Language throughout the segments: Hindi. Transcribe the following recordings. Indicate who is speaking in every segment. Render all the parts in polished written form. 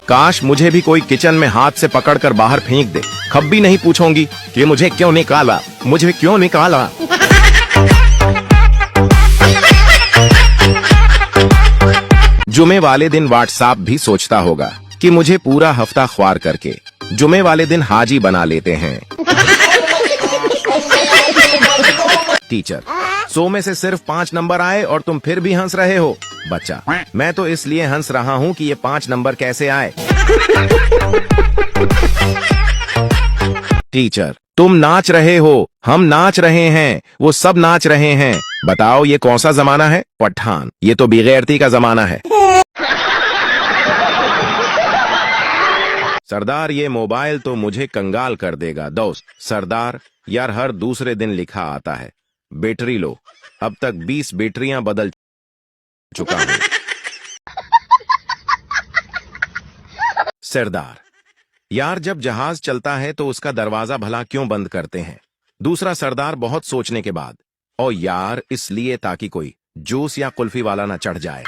Speaker 1: काश मुझे भी कोई किचन में हाथ से पकड़कर बाहर फेंक दे, कब भी नहीं पूछूंगी कि मुझे क्यों निकाला, मुझे क्यों निकाला। जुमे वाले दिन व्हाट्सएप भी सोचता होगा कि मुझे पूरा हफ्ता ख्वार करके जुमे वाले दिन हाजी बना लेते हैं। टीचर, 100 में से सिर्फ 5 नंबर आए और तुम फिर भी हंस रहे हो। बच्चा, मैं तो इसलिए हंस रहा हूँ कि ये 5 नंबर कैसे आए। टीचर, तुम नाच रहे हो, हम नाच रहे हैं, वो सब नाच रहे हैं। बताओ ये कौन सा जमाना है? पठान, ये तो बेगैरती का जमाना है। सरदार, ये मोबाइल तो मुझे कंगाल कर देगा। दोस्त, सरदार यार हर दूसरे दिन लिखा आता है बैटरी लो, अब तक 20 बैटरियां बदल चुका हूं। सरदार, यार जब जहाज चलता है तो उसका दरवाजा भला क्यों बंद करते हैं? दूसरा सरदार बहुत सोचने के बाद, और यार इसलिए ताकि कोई जूस या कुल्फी वाला ना चढ़ जाए।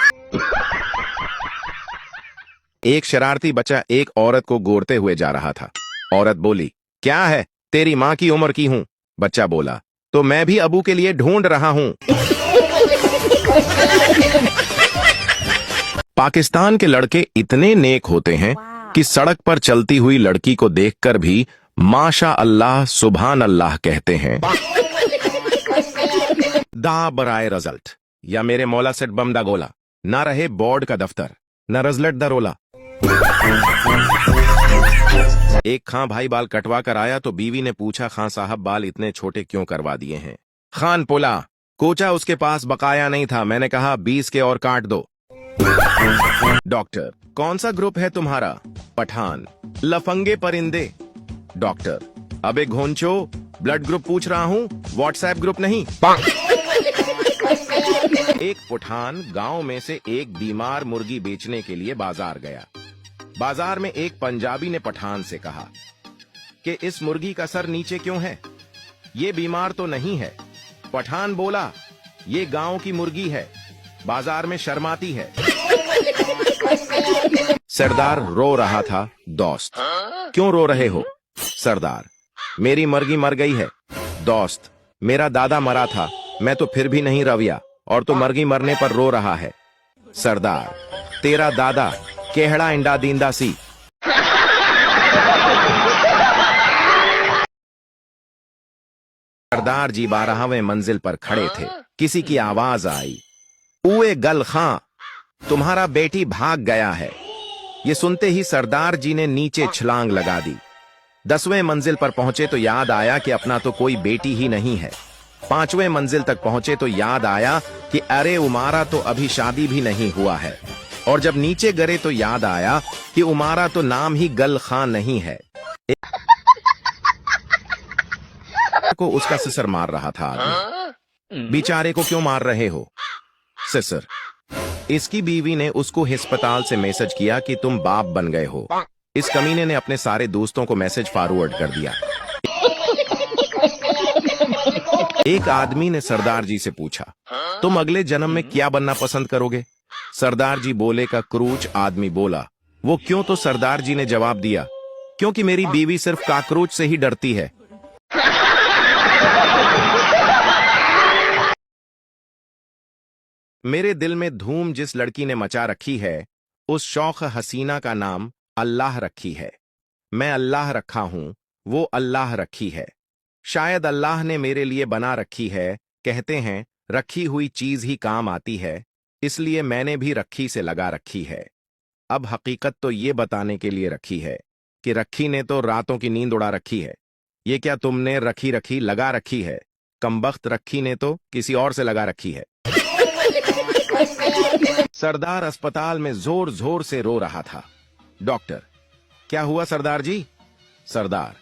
Speaker 1: एक शरारती बच्चा एक औरत को गोरते हुए जा रहा था। औरत बोली, क्या है, तेरी माँ की उम्र की हूं। बच्चा बोला, तो मैं भी अबू के लिए ढूंढ रहा हूं। पाकिस्तान के लड़के इतने नेक होते हैं कि सड़क पर चलती हुई लड़की को देखकर भी माशा अल्लाह सुभान अल्लाह कहते हैं। दा बराए रिजल्ट, या मेरे मौला सेट बम दा गोला, ना रहे बोर्ड का दफ्तर, ना रजलट दा रोला। एक खां भाई बाल कटवा कर आया तो बीवी ने पूछा, खां साहब बाल इतने छोटे क्यों करवा दिए हैं? खान बोला, कोचा उसके पास बकाया नहीं था, मैंने कहा 20 के और काट दो। डॉक्टर, कौन सा ग्रुप है तुम्हारा? पठान, लफंगे परिंदे। डॉक्टर, अबे घोंचो, ब्लड ग्रुप पूछ रहा हूँ, व्हाट्सएप ग्रुप नहीं। एक पठान गांव में से एक बीमार मुर्गी बेचने के लिए बाजार गया। बाजार में एक पंजाबी ने पठान से कहा कि इस मुर्गी का सर नीचे क्यों है? ये बीमार तो नहीं है। पठान बोला, ये गांव की मुर्गी है, बाजार में शर्माती है। सरदार रो रहा था। दोस्त, क्यों रो रहे हो? सरदार, मेरी मुर्गी मर गई है। दोस्त, मेरा दादा मरा था, मैं तो फिर भी नहीं रविया, और तो मुर्गी मरने पर रो रहा है। सरदार, तेरा दादा केहड़ा इंडा दींदा सी। सरदार जी 12वें मंजिल पर खड़े थे। किसी की आवाज आई, उए गल खां, तुम्हारा बेटी भाग गया है। ये सुनते ही सरदार जी ने नीचे छलांग लगा दी। 10वें मंजिल पर पहुंचे तो याद आया कि अपना तो कोई बेटी ही नहीं है। 5वें मंजिल तक पहुंचे तो याद आया कि अरे उमारा तो अभी शादी भी नहीं हुआ है। और जब नीचे गिरे तो याद आया कि उमारा तो नाम ही गल खां नहीं है। को उसका सिसर मार रहा था आदमी। बेचारे को क्यों मार रहे हो? सिसर, इसकी बीवी ने उसको अस्पताल से मैसेज किया कि तुम बाप बन गए हो। इस कमीने ने अपने सारे दोस्तों को मैसेज फॉरवर्ड कर दिया। एक आदमी ने सरदार जी से पूछा, तुम अगले जन्म में क्या बनना पसंद करोगे? सरदार जी बोले का क्रूच। आदमी बोला, वो क्यों? तो सरदार जी ने जवाब दिया, क्योंकि मेरी बीवी सिर्फ काकरोच से ही डरती है। मेरे दिल में धूम जिस लड़की ने मचा रखी है, उस शौक हसीना का नाम अल्लाह रखी है। मैं अल्लाह रखा हूं, वो अल्लाह रखी है। शायद अल्लाह ने मेरे लिए बना रखी है। कहते हैं रखी हुई चीज ही काम आती है, इसलिए मैंने भी रखी से लगा रखी है। अब हकीकत तो ये बताने के लिए रखी है कि रखी ने तो रातों की नींद उड़ा रखी है। ये क्या तुमने रखी रखी लगा रखी है? कमबख्त, रखी ने तो किसी और से लगा रखी है। सरदार अस्पताल में जोर जोर से रो रहा था। डॉक्टर, क्या हुआ सरदार जी? सरदार,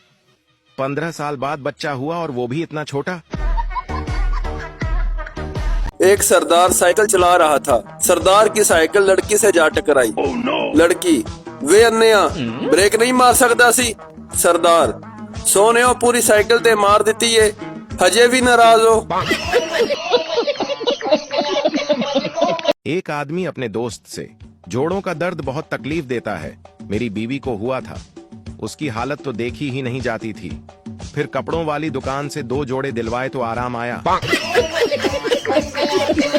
Speaker 1: 15 साल बाद बच्चा हुआ और वो भी इतना छोटा।
Speaker 2: एक सरदार साइकिल चला रहा था। सरदार की साइकिल लड़की से जा टकराई। लड़की, वे अन्या ब्रेक नहीं मार सकता सी। सरदार, सोने पूरी साइकिल ते मार दी है, हजे भी नाराज हो।
Speaker 1: एक आदमी अपने दोस्त से जोड़ों का दर्द बहुत तकलीफ देता है। मेरी बीवी को हुआ था। उसकी हालत तो देखी ही नहीं जाती थी। फिर कपड़ों वाली दुकान से 2 जोड़े दिलवाए तो आराम आया।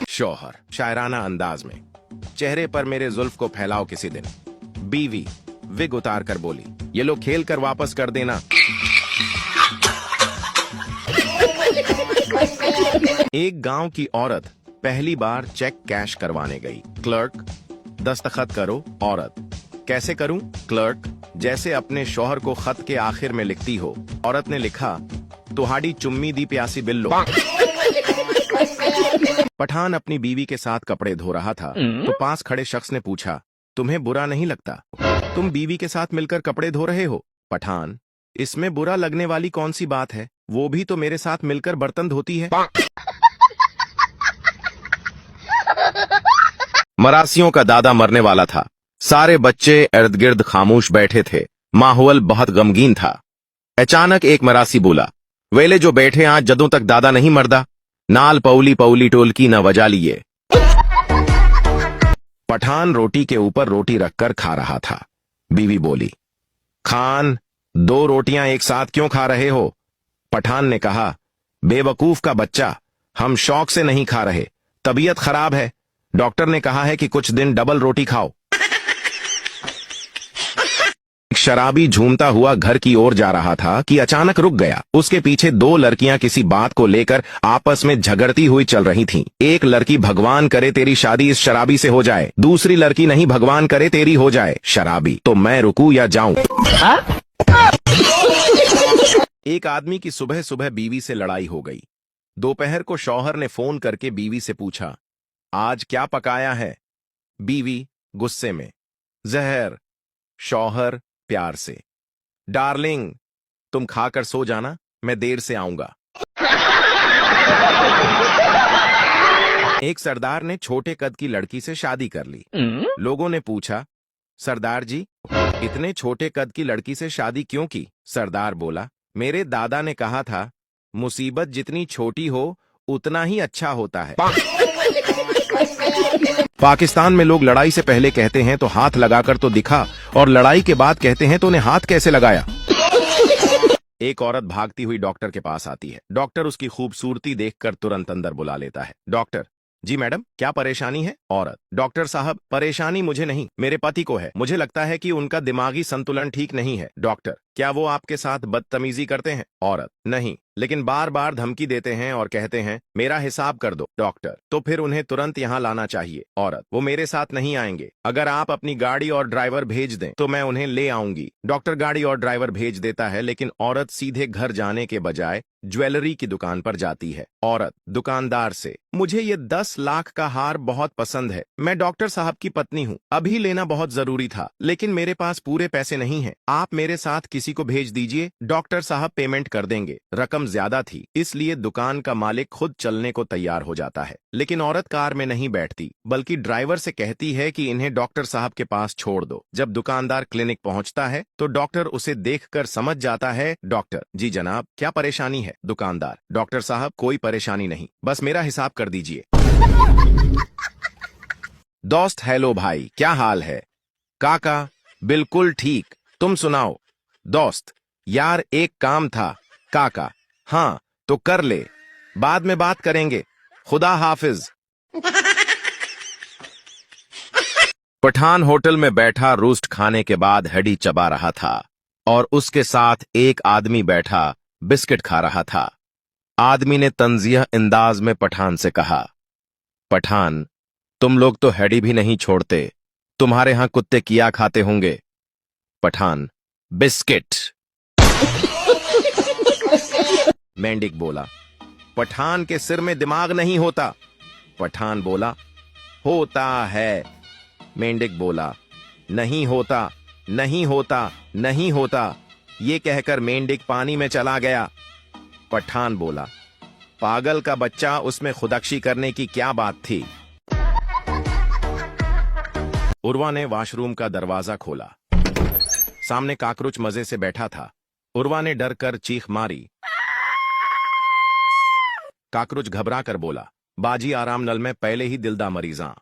Speaker 1: शौहर शायराना अंदाज में, चेहरे पर मेरे जुल्फ को फैलाओ किसी दिन। बीवी विग उतार कर बोली, ये लो खेल कर वापस कर देना। एक गांव की औरत पहली बार चेक कैश करवाने गई। क्लर्क, दस्तखत करो। औरत, कैसे करूं? क्लर्क, जैसे अपने शौहर को खत के आखिर में लिखती हो। औरत ने लिखा, तुहाड़ी चुम्मी दी प्यासी बिल्लो। पठान अपनी बीवी के साथ कपड़े धो रहा था तो पास खड़े शख्स ने पूछा, तुम्हें बुरा नहीं लगता? तुम बीवी के साथ मिलकर कपड़े धो रहे हो? पठान, इसमें बुरा लगने वाली कौन सी बात है? वो भी तो मेरे साथ मिलकर बर्तन धोती है। मरासियों का दादा मरने वाला था। सारे बच्चे इर्द गिर्द खामोश बैठे थे। माहौल बहुत गमगीन था। अचानक एक मरासी बोला, वेले जो बैठे आज जदों तक दादा नहीं मरदा, नाल पौली पौली टोलकी न वजा लिए। पठान रोटी के ऊपर रोटी रखकर खा रहा था। बीवी बोली, खान 2 रोटियां एक साथ क्यों खा रहे हो? पठान ने कहा, बेवकूफ का बच्चा, हम शौक से नहीं खा रहे, तबीयत खराब है। डॉक्टर ने कहा है कि कुछ दिन डबल रोटी खाओ। एक शराबी झूमता हुआ घर की ओर जा रहा था कि अचानक रुक गया। उसके पीछे 2 लड़कियां किसी बात को लेकर आपस में झगड़ती हुई चल रही थीं। एक लड़की, भगवान करे तेरी शादी इस शराबी से हो जाए। दूसरी लड़की, नहीं भगवान करे तेरी हो जाए। शराबी, तो मैं रुकूं या जाऊं? एक आदमी की सुबह सुबह बीवी से लड़ाई हो गई। दोपहर को शौहर ने फोन करके बीवी से पूछा, आज क्या पकाया है? बीवी गुस्से में, जहर। शौहर प्यार से, डार्लिंग तुम खाकर सो जाना, मैं देर से आऊंगा। एक सरदार ने छोटे कद की लड़की से शादी कर ली। लोगों ने पूछा, सरदार जी इतने छोटे कद की लड़की से शादी क्यों की? सरदार बोला, मेरे दादा ने कहा था, मुसीबत जितनी छोटी हो उतना ही अच्छा होता है। पाकिस्तान में लोग लड़ाई से पहले कहते हैं तो हाथ लगाकर तो दिखा, और लड़ाई के बाद कहते हैं तो उन्हें हाथ कैसे लगाया। एक औरत भागती हुई डॉक्टर के पास आती है। डॉक्टर उसकी खूबसूरती देखकर तुरंत अंदर बुला लेता है। डॉक्टर, जी मैडम क्या परेशानी है? औरत, डॉक्टर साहब परेशानी मुझे नहीं, मेरे पति को है। मुझे लगता है कि उनका दिमागी संतुलन ठीक नहीं है। डॉक्टर, क्या वो आपके साथ बदतमीजी करते हैं? औरत, नहीं, लेकिन बार बार धमकी देते हैं और कहते हैं मेरा हिसाब कर दो। डॉक्टर, तो फिर उन्हें तुरंत यहाँ लाना चाहिए। औरत, वो मेरे साथ नहीं आएंगे। अगर आप अपनी गाड़ी और ड्राइवर भेज दें तो मैं उन्हें ले आऊंगी। डॉक्टर गाड़ी और ड्राइवर भेज देता है, लेकिन औरत सीधे घर जाने के बजाय ज्वेलरी की दुकान पर जाती है। औरत दुकानदार से, मुझे ये 10 लाख का हार बहुत पसंद है। मैं डॉक्टर साहब की पत्नी हूँ, अभी लेना बहुत जरूरी था, लेकिन मेरे पास पूरे पैसे नहीं हैं। आप मेरे साथ किसी को भेज दीजिए, डॉक्टर साहब पेमेंट कर देंगे। रकम ज्यादा थी, इसलिए दुकान का मालिक खुद चलने को तैयार हो जाता है, लेकिन औरत कार में नहीं बैठती, बल्कि ड्राइवर से कहती है कि इन्हें डॉक्टर साहब के पास छोड़ दो। जब दुकानदार क्लिनिक पहुंचता है तो डॉक्टर उसे देखकर समझ जाता है। डॉक्टर, जी जनाब क्या परेशानी है? दुकानदार, डॉक्टर साहब कोई परेशानी नहीं, बस मेरा हिसाब कर दीजिए। दोस्त, हेलो भाई, क्या हाल है? काका, बिल्कुल ठीक, तुम सुनाओ? दोस्त, यार एक काम था। काका, हाँ तो कर ले, बाद में बात करेंगे, खुदा हाफिज। पठान होटल में बैठा रोस्ट खाने के बाद हड्डी चबा रहा था और उसके साथ एक आदमी बैठा बिस्किट खा रहा था। आदमी ने तंजिया अंदाज में पठान से कहा, पठान तुम लोग तो हड्डी भी नहीं छोड़ते, तुम्हारे यहां कुत्ते किया खाते होंगे? पठान, बिस्किट। मेंढक बोला, पठान के सिर में दिमाग नहीं होता। पठान बोला, होता है। मेंढक बोला, नहीं होता, नहीं होता, नहीं होता। ये कहकर मेंढक पानी में चला गया। पठान बोला, पागल का बच्चा, उसमें खुदकशी करने की क्या बात थी? उर्वा ने वॉशरूम का दरवाजा खोला। सामने काकरोच मजे से बैठा था। उर्वा ने डर कर चीख मारी। काकरोच घबरा कर बोला, बाजी आराम नल में पहले ही दिलदा मरीजा।